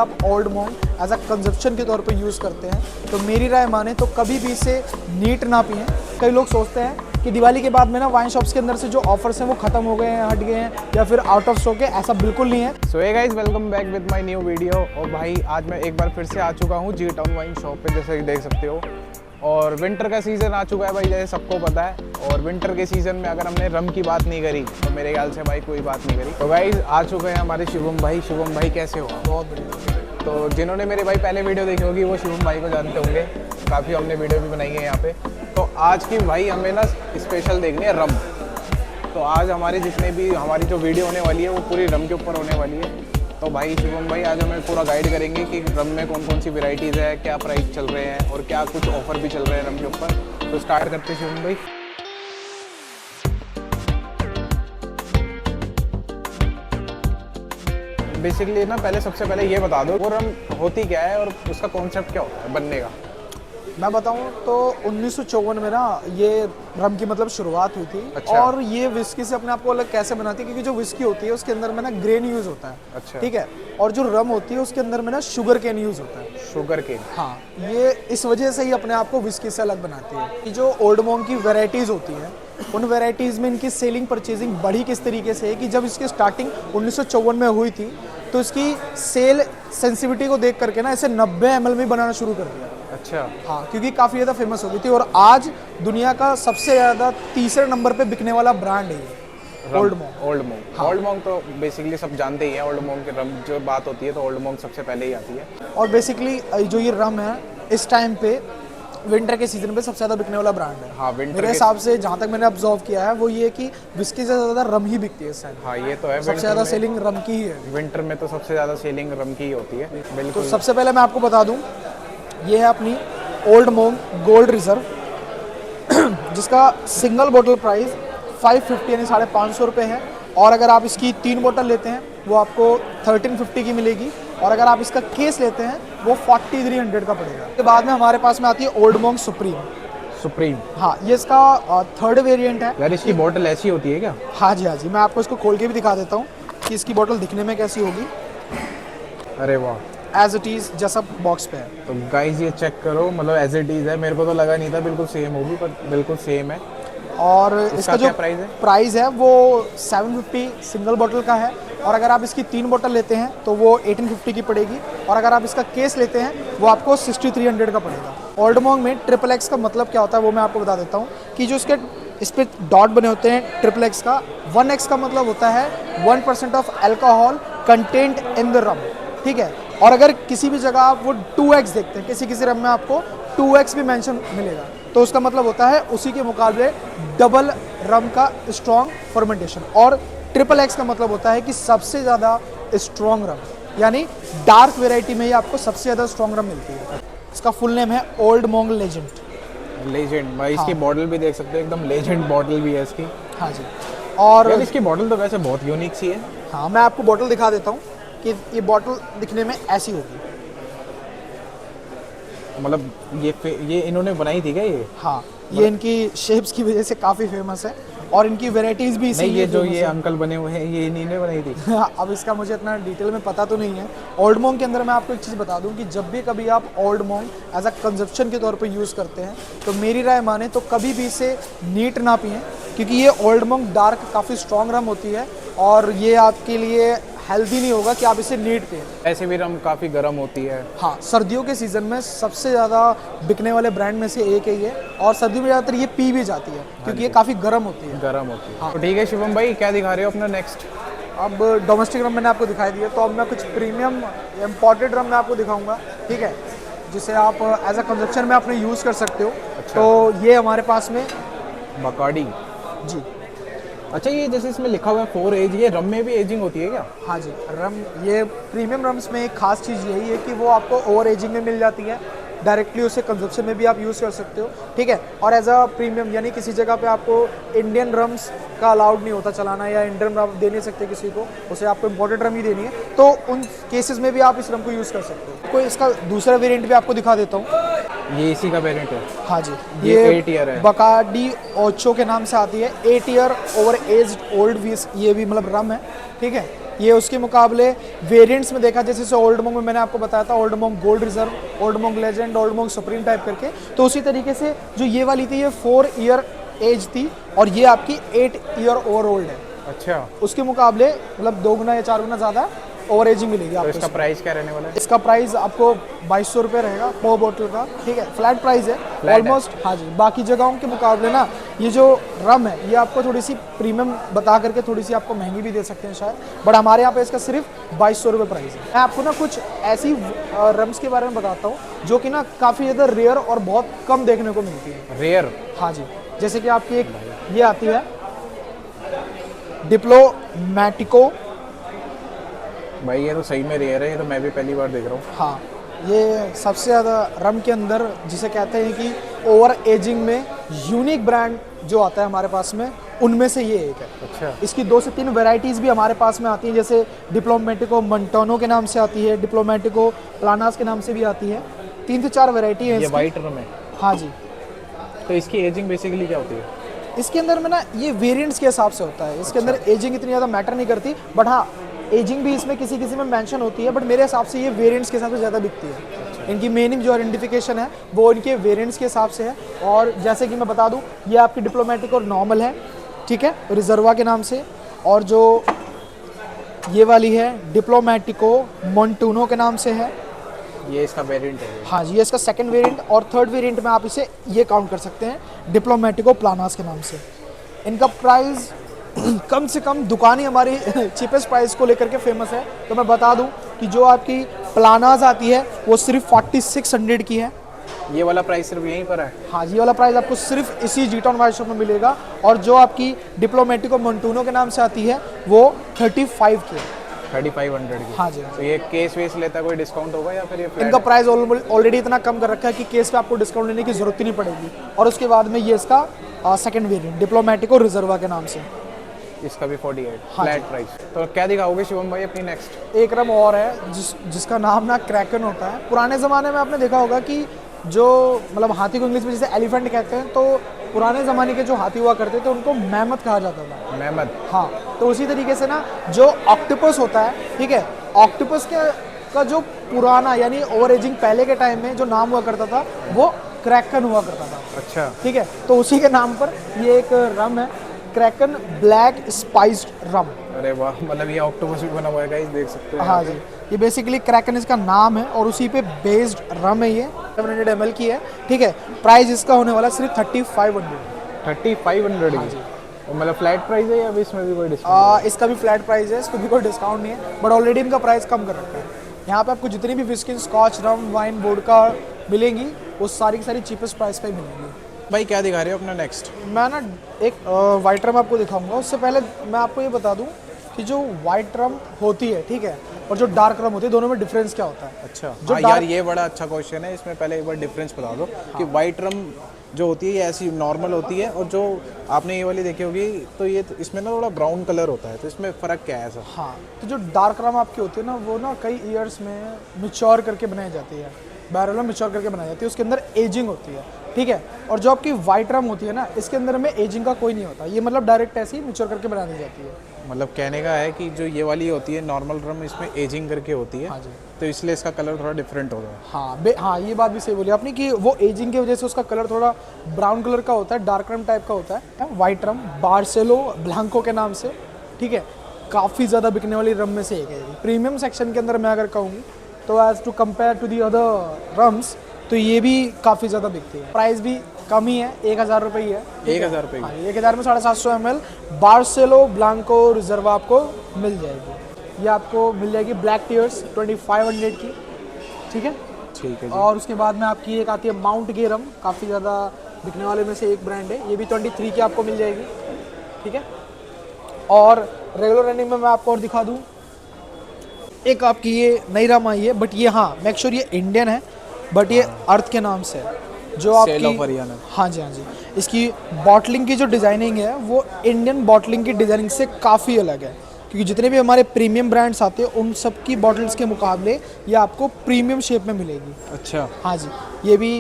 आप Old Monk as a consumption के तौर पे यूज़ करते हैं तो मेरी राय माने तो कभी भी इसे नीट ना पिएं। कई लोग सोचते हैं कि दिवाली के बाद में ना वाइन शॉप्स के अंदर से जो ऑफर्स हैं वो खत्म हो गए हैं, हट गए हैं या फिर आउट ऑफ स्टॉक है, ऐसा बिल्कुल नहीं है। So hey guys, welcome back with my new video. और भाई आज मैं एक बार फिर से आ चुका हूँ जी टाउन वाइन शॉप पे, जैसे कि देख सकते हो। और विंटर का सीज़न आ चुका है भाई, जैसे सबको पता है। और विंटर के सीज़न में अगर हमने रम की बात नहीं करी तो मेरे ख्याल से भाई कोई बात नहीं करी। तो गाइस आ चुके हैं हमारे शुभम भाई। शुभम भाई कैसे हो? बहुत बढ़िया। तो जिन्होंने मेरे भाई पहले वीडियो देखी होगी वो शुभम भाई को जानते होंगे, काफ़ी हमने वीडियो भी बनाई है यहाँ पे। तो आज की भाई हमें ना स्पेशल देखनी है रम। तो आज हमारे जितने भी हमारी जो वीडियो होने वाली है वो पूरी रम के ऊपर होने वाली है। तो भाई शुभम भाई आज हमें पूरा गाइड करेंगे कि रम में कौन कौन सी वेराइटीज़ है, क्या प्राइस चल रहे हैं और क्या कुछ ऑफर भी चल रहे हैं रम के ऊपर। तो स्टार्ट करते हैं शुभम भाई। बेसिकली ना पहले सबसे पहले ये बता दो वो रम होती क्या है और उसका कॉन्सेप्ट क्या होता है बनने का। मैं बताऊं तो 1954 में ना ये रम की मतलब शुरुआत हुई थी। अच्छा। और ये विस्की से अपने आप को अलग कैसे बनाती है, क्योंकि जो विस्की होती है उसके अंदर में ना ग्रेन यूज होता है। अच्छा। ठीक है। और जो रम होती है उसके अंदर में ना शुगर केन यूज होता है। Sugar cane. हाँ, ये इस वजह से ही अपने आप को विस्की से अलग बनाती है। कि जो ओल्ड मॉन्क की वेराइटीज़ होती हैं उन वेराइटीज़ में इनकी सेलिंग परचेजिंग बढ़ी किस तरीके से है कि जब इसकी स्टार्टिंग 1954 में हुई थी तो इसकी सेल सेंसिटिविटी को देख करके ना इसे 90 ml में बनाना शुरू कर दिया। अच्छा। हाँ, क्योंकि काफ़ी ज़्यादा फेमस हो गई थी और आज दुनिया का सबसे ज़्यादा तीसरे नंबर पे बिकने वाला ब्रांड है ये old monk. Old monk. Old monk तो बेसिकली सब जानते ही हैं। ओल्ड मॉन्क के रम जो बात होती है तो ओल्ड मॉन्क सबसे पहले ही आती है। और बेसिकली जो ये रम है इस टाइम पे विंटर के सीजन पे सबसे ज़्यादा बिकने वाला ब्रांड है। हाँ, विंटर मेरे हिसाब से जहाँ तक मैंने ऑब्जर्व किया है वो ये कि विस्की से ज़्यादा रम ही बिकती है इस टाइम। हाँ ये तो है, सबसे ज़्यादा सेलिंग रम की ही है। विंटर में तो सबसे ज़्यादा सेलिंग रम की ही होती है। तो बिल्कुल। सबसे पहले मैं आपको बता दूं ये है अपनी ओल्ड मॉन्क गोल्ड रिजर्व जिसका सिंगल बोतल प्राइस 550 यानी 550 रुपये है। और अगर आप इसकी 3 बोतल लेते हैं वो आपको 1350 की मिलेगी। और अगर आप इसका केस लेते हैं वो 4300 का पड़ेगा। उसके बाद में हमारे पास में आती है ओल्ड मॉन्क सुप्रीम। सुप्रीम। हाँ, ये इसका थर्ड वेरिएंट है। यार इसकी बोतल ऐसी होती है क्या? हाँ जी, हाँ जी, मैं आपको इसको खोल के भी दिखा देता हूँ कि इसकी बोतल दिखने में कैसी होगी। अरे वाह, एज इट इज़ जैसा बॉक्स पे है। तो गाइस ये चेक करो, मतलब एज इट इज़ है। मेरे को तो लगा नहीं था बिल्कुल सेम होगी, पर बिल्कुल सेम है। और इसका जो प्राइस है वो 750 सिंगल बोतल का है। और अगर आप इसकी 3 बोतल लेते हैं तो वो 1850 की पड़ेगी। और अगर आप इसका केस लेते हैं वो आपको 6300 का पड़ेगा। ओल्ड मॉन्क में ट्रिपल एक्स का मतलब क्या होता है वो मैं आपको बता देता हूँ कि जो इसके इस पर डॉट बने होते हैं ट्रिपल एक्स का, 1x का मतलब होता है 1% of alcohol content in the rum. ठीक है। और अगर किसी भी जगह आप वो 2x देखते हैं, किसी किसी रम में आपको 2x भी मेंशन मिलेगा, तो उसका मतलब होता है उसी के मुकाबले डबल रम का स्ट्रॉन्ग फर्मेंटेशन। और ट्रिपल एक्स का मतलब होता है कि सबसे ज़्यादा स्ट्रॉन्ग रम, यानी डार्क वेराइटी में ही आपको सबसे ज़्यादा स्ट्रॉन्ग रम मिलती है। इसका फुल नेम है ओल्ड मॉन्क लेजेंड। लेजेंड भाई। इसकी हाँ। बॉटल भी देख सकते हो, एकदम लेजेंड बॉटल भी है इसकी। हाँ जी। और यार इसकी बॉटल तो वैसे बहुत यूनिक सी है। हाँ, मैं आपको बॉटल दिखा देता हूँ कि ये बॉटल दिखने में ऐसी होगी। मतलब ये इन्होंने बनाई थी क्या ये? हाँ, ये इनकी शेप्स की वजह से काफ़ी फेमस है और इनकी वेराइटीज़ भी नहीं, ये जो ये famous है। अंकल बने हुए हैं ये इन्हीं ने बनाई थी। अब इसका मुझे इतना डिटेल में पता तो नहीं है। ओल्ड मॉन्क के अंदर मैं आपको एक चीज़ बता दूं कि जब भी कभी आप Old Monk as a consumption के तौर पे यूज़ करते हैं तो मेरी राय माने तो कभी भी इसे नीट ना पिएं, क्योंकि ये ओल्ड मॉन्क डार्क काफ़ी स्ट्रॉन्ग रम होती है और ये आपके लिए हेल्दी नहीं होगा कि आप इसे नीट पिएं। ऐसे भी रम काफ़ी गर्म होती है। हाँ, सर्दियों के सीज़न में सबसे ज़्यादा बिकने वाले ब्रांड में से एक है ये। और सर्दियों में ज़्यादातर ये पी भी जाती है क्योंकि ये काफ़ी गर्म होती है। गर्म होती है। हाँ। तो ठीक है शुभम भाई, क्या दिखा रहे हो अपना नेक्स्ट? अब डोमेस्टिक रम मैंने आपको दिखाई दिया, तो अब मैं कुछ प्रीमियम इम्पोर्टेड रम मैं आपको दिखाऊंगा। ठीक है, जिसे आप एज अ कंजप्शन में अपने यूज़ कर सकते हो। अच्छा। तो ये हमारे पास में बकाडी। जी। अच्छा, ये जैसे इसमें लिखा हुआ है 4 एज, ये रम में भी एजिंग होती है क्या? हाँ जी, रम ये प्रीमियम रम्स में एक खास चीज़ यही है कि वो आपको ओवर एजिंग में मिल जाती है। डायरेक्टली उसे कंजप्शन में भी आप यूज़ कर सकते हो। ठीक है। और एज अ प्रीमियम यानी किसी जगह पे आपको इंडियन रम्स का अलाउड नहीं होता चलाना, या इंडियन रम दे नहीं सकते किसी को, उसे आपको इम्पोर्टेड रम ही देनी है, तो उन केसेस में भी आप इस रम को यूज़ कर सकते हो। कोई इसका दूसरा वेरिएंट भी आपको दिखा देता हूँ। ये इसी का वेरिएंट है? हाँ जी, ये 8 ईयर है। बकाडी ओचो के नाम से आती है। 8 ईयर ओवर एज्ड ओल्ड विस्क, ये भी मतलब रम है। ठीक है। ये उसके मुकाबले वेरिएंट्स में देखा, जैसे ओल्ड मोंग में मैंने आपको बताया था, Old Monk Gold Reserve, Old Monk Legend, Old Monk Supreme type करके, तो उसी तरीके से जो ये वाली थी ये 4 ईयर एज थी और ये आपकी 8 ईयर ओवर ओल्ड है। अच्छा, उसके मुकाबले मतलब 2 गुना या 4 गुना ज़्यादा ओवर एजिंग मिलेगी आपको। तो इसका प्राइस क्या रहने वाला है? इसका प्राइस आपको 2200 रुपये रहेगा पर बोतल का, ठीक है, फ्लैट प्राइस है ऑलमोस्ट। हाँ जी, बाकी जगहों के मुकाबले ना ये जो रम है ये आपको थोड़ी सी प्रीमियम बता करके थोड़ी सी आपको महंगी भी दे सकते हैं शायद, बट हमारे यहाँ पे इसका सिर्फ 2200 रुपये प्राइस है। मैं आपको ना कुछ ऐसी रम्स के बारे में बताता हूँ जो कि ना काफ़ी ज़्यादा रेयर और बहुत कम देखने को मिलती है। रेयर? हाँ जी, जैसे कि आपकी एक ये आती है डिप्लोमैटिको। भाई ये तो सही में रेयर है, ये तो मैं भी पहली बार देख रहा हूँ। हाँ, ये सबसे ज़्यादा रम के अंदर जिसे कहते हैं कि ओवर एजिंग में यूनिक ब्रांड जो आता है हमारे पास में, उनमें से ये एक है। अच्छा, इसकी 2 से 3 वैरायटीज़ भी हमारे पास में आती हैं, जैसे डिप्लोमैटिको मंटोनो के नाम से आती है, डिप्लोमैटिको प्लानास के नाम से भी आती है। 3 से 4 वैरायटी है। ये वाइट रम है? हाँ जी। तो इसकी एजिंग बेसिकली क्या होती है? इसके अंदर में ना ये वेरिएंट्स के हिसाब से होता है। इसके अंदर एजिंग इतनी ज़्यादा मैटर नहीं करती, बट हाँ एजिंग भी इसमें किसी किसी में मेंशन होती है, बट मेरे हिसाब से ये वेरिएंट्स के हिसाब से ज़्यादा बिकती है। इनकी मेन जो आइडेंटिफिकेशन है वो इनके वेरिएंट्स के हिसाब से है। और जैसे कि मैं बता दूं, ये आपकी डिप्लोमैटिक और नॉर्मल है, ठीक है, रिजर्वा के नाम से। और जो ये वाली है डिप्लोमैटिको मोन्टूनो के नाम से है, ये इसका वेरिएंट है? हाँ जी, ये इसका सेकंड वेरिएंट। और थर्ड वेरिएंट में आप इसे ये काउंट कर सकते हैं डिप्लोमैटिको प्लानास के नाम से। इनका प्राइस कम से कम दुकान ही हमारी चीपेस्ट प्राइस को लेकर के फेमस है। तो मैं बता दूं कि जो आपकी प्लानास आती है वो सिर्फ 4600 की है। ये वाला प्राइस सिर्फ यहीं पर है? हाँ, ये वाला प्राइस आपको सिर्फ इसी जी-टाउन वाइट शॉप में मिलेगा। और जो आपकी डिप्लोमैटिको मोन्टूनो के नाम से आती है वो 35 की है। 3500 की? हाँ जी। तो ये केस वेस लेता है कोई डिस्काउंट होगा या फिर ये फ्लैट इनका है? प्राइस ऑलरेडी इतना कम कर रखा है कि केस पे आपको डिस्काउंट लेने की जरूरत ही नहीं पड़ेगी। और उसके बाद में ये इसका सेकंड वेरिएंट डिप्लोमैटिको रिजर्वा के नाम से, इसका भी 48 हाँ फ्लैट प्राइस। तो क्या दिखाओगे शिवम भाई अपनी नेक्स्ट? एक रम और है जिसका नाम ना क्रैकन होता है। पुराने ज़माने में आपने देखा होगा कि जो मतलब हाथी को इंग्लिश में जैसे एलिफेंट कहते हैं, तो पुराने ज़माने के जो हाथी हुआ करते थे उनको मैमथ कहा जाता था। मैमथ? हाँ, तो उसी तरीके से ना जो ऑक्टोपस होता है, ठीक है, ऑक्टोपस का जो पुराना यानी ओवर एजिंग पहले के टाइम में जो नाम हुआ करता था वो क्रैकन हुआ करता था। अच्छा, ठीक है, तो उसी के नाम पर ये एक रम है, क्रैकन ब्लैक स्पाइस्ड रम। अरे वाह, मतलब ये ऑक्टोपस भी बना हुआ है गाइस, देख सकते हो। हाँ जी, ये बेसिकली क्रैकन इसका नाम है और उसी पे बेस्ड रम है। ये 700 ml की है, ठीक है। प्राइस इसका होने वाला सिर्फ 3500। 3500 हाँ की? जी। तो मतलब फ्लैट प्राइस है या अभी इसमें भी कोई डिस्काउंट? इसका भी फ्लैट प्राइस है, इसको भी कोई डिस्काउंट नहीं है, बट ऑलरेडी इनका प्राइस कम कर रखा है। यहाँ पे आपको जितनी भी विस्की, स्कॉच, रम, वाइन, वोडका मिलेंगी वो सारी की सारी चीपेस्ट प्राइस पे ही मिलेंगी। भाई क्या दिखा रहे हो अपना नेक्स्ट? मैं ना एक वाइट रम आपको दिखाऊंगा। उससे पहले मैं आपको ये बता दूं कि जो वाइट रम होती है, ठीक है, और जो डार्क रम होती है, दोनों में डिफरेंस क्या होता है। अच्छा, जो हाँ यार ये बड़ा अच्छा क्वेश्चन है। इसमें पहले एक बार डिफरेंस बता दो कि वाइट रम जो होती है ये ऐसी नॉर्मल होती है, और जो आपने ये वाली देखी होगी तो ये तो इसमें ना थोड़ा ब्राउन कलर होता है, तो इसमें फ़र्क क्या है ऐसा? हाँ, तो जो डार्क रम आपकी होती है ना वो ना कई ईयर्स में मिच्योर करके बनाई जाती है, बैरल में मिच्योर करके बनाई जाती है, उसके अंदर एजिंग होती है, ठीक है। और जो आपकी वाइट रम होती है ना, इसके अंदर में एजिंग का कोई नहीं होता, ये मतलब डायरेक्ट ऐसे ही मिच्योर करके बना दी जाती है। मतलब कहने का है कि जो ये वाली होती है नॉर्मल रम, इसमें एजिंग करके होती है। हाँ जी। तो इसलिए इसका कलर थोड़ा डिफरेंट होगा। हाँ हाँ, ये बात भी सही बोली आपने कि वो एजिंग की वजह से उसका कलर थोड़ा ब्राउन कलर का होता है, डार्क रम टाइप का होता है। वाइट रम बार्सेलो ब्लांको के नाम से, ठीक है, काफ़ी ज़्यादा बिकने वाली रम में से एक है। प्रीमियम सेक्शन के अंदर मैं अगर कहूँ तो as to compare to the other rums, तो ये भी काफ़ी ज़्यादा बिकती है। प्राइस भी कम ही है, 1000 रुपये ही है। 1000 रुपये? हाँ, 1000 में 750 ml बार्सेलो ब्लांको रिजर्वा आपको मिल जाएगी। ये आपको मिल जाएगी ब्लैक टीयर्स 2500 की, ठीक है। ठीक है जी। और उसके बाद में आपकी एक आती है माउंट गे रम, काफ़ी ज़्यादा बिकने वाले में से एक ब्रांड है, ये भी 23 की आपको मिल जाएगी, ठीक है। और रेगुलर रनिंग में मैं आपको और दिखा दूँ, एक आपकी ये नई रम आई है, बट ये हाँ मेक श्योर ये इंडियन है, बट ये अर्थ के नाम से है, जो आपकी हाँ जी, हाँ जी, इसकी बॉटलिंग की जो डिज़ाइनिंग है वो इंडियन बॉटलिंग की डिज़ाइनिंग से काफ़ी अलग है, क्योंकि जितने भी हमारे प्रीमियम ब्रांड्स आते हैं उन सब की बॉटल्स के मुकाबले ये आपको प्रीमियम शेप में मिलेगी। अच्छा, हाँ जी। ये भी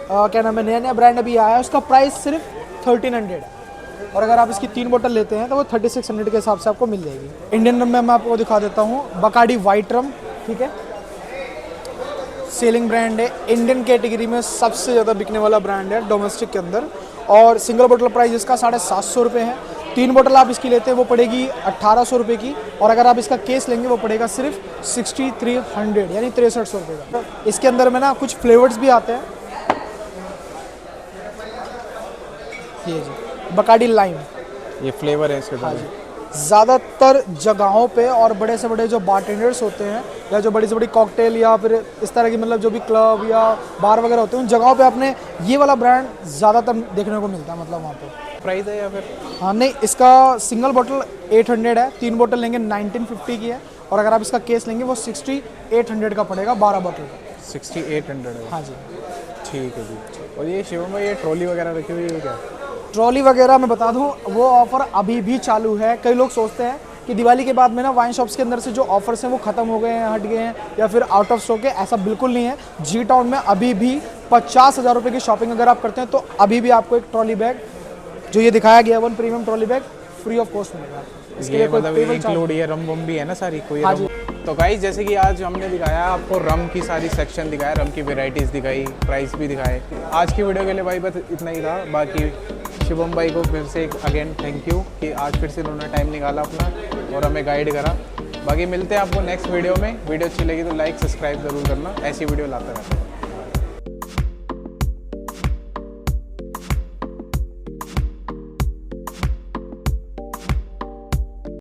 क्या नाम है, नया नया ब्रांड अभी आया है, उसका प्राइस सिर्फ 1300 है। और अगर आप इसकी 3 बोतल लेते हैं तो वो 3600 के हिसाब से आपको मिल जाएगी। इंडियन रम में मैं आपको दिखा देता हूँ, बकाडी वाइट रम, ठीक है, सेलिंग ब्रांड है, इंडियन कैटेगरी में सबसे ज़्यादा बिकने वाला ब्रांड है डोमेस्टिक के अंदर, और सिंगल बोतल प्राइस इसका 750 रुपये है। 3 बोतल आप इसकी लेते हैं वो पड़ेगी 1800 रुपये की, और अगर आप इसका केस लेंगे वो पड़ेगा सिर्फ 6300 यानी 6300 रुपये का। इसके अंदर में ना कुछ फ्लेवर्स भी आते हैं, ये जी बकाडी लाइम, ये फ्लेवर है इसके हाँ जी। ज़्यादातर जगहों पे और बड़े से बड़े जो बारटेंडर्स होते हैं या जो बड़ी से बड़ी कॉकटेल या फिर इस तरह की मतलब जो भी क्लब या बार वगैरह होते हैं उन जगहों पे आपने ये वाला ब्रांड ज़्यादातर देखने को मिलता है, मतलब वहाँ पे। प्राइस है या फिर? हाँ नहीं, इसका सिंगल बोतल 800 है, 3 बोतल लेंगे 1950 की है, और अगर आप इसका केस लेंगे वो 6800 का पड़ेगा 12 बोतल का। 6800 है? हाँ जी, ठीक है जी। और ये शिवम भाई ये ट्रॉली वगैरह रखी हुई है क्या? ट्रॉली वगैरह मैं बता दूं वो ऑफ़र अभी भी चालू है। कई लोग सोचते हैं कि दिवाली के बाद में ना वाइन शॉप्स के अंदर से जो ऑफर्स हैं वो ख़त्म हो गए हैं, हट गए हैं या फिर आउट ऑफ स्टॉक है, ऐसा बिल्कुल नहीं है। जी टाउन में अभी भी 50,000 रुपये की शॉपिंग अगर आप करते हैं तो अभी भी आपको एक ट्रॉली बैग जो ये दिखाया गया one premium trolley bag free of cost मिलेगा। ये मतलब इंक्लूड ये रम वम भी है ना सारी कोई? हाँ जी। तो गाइस जैसे कि आज हमने दिखाया आपको रम की सारी सेक्शन दिखाया, रम की वेराइटीज़ दिखाई, प्राइस भी दिखाए। आज की वीडियो के लिए भाई बस इतना ही था। बाकी शिवम भाई को फिर से अगेन थैंक यू कि आज फिर से उन्होंने टाइम निकाला अपना और हमें गाइड करा। बाकी मिलते हैं आपको नेक्स्ट वीडियो में। वीडियो अच्छी लगी तो लाइक सब्सक्राइब ज़रूर करना, ऐसी वीडियो लाता रहता है।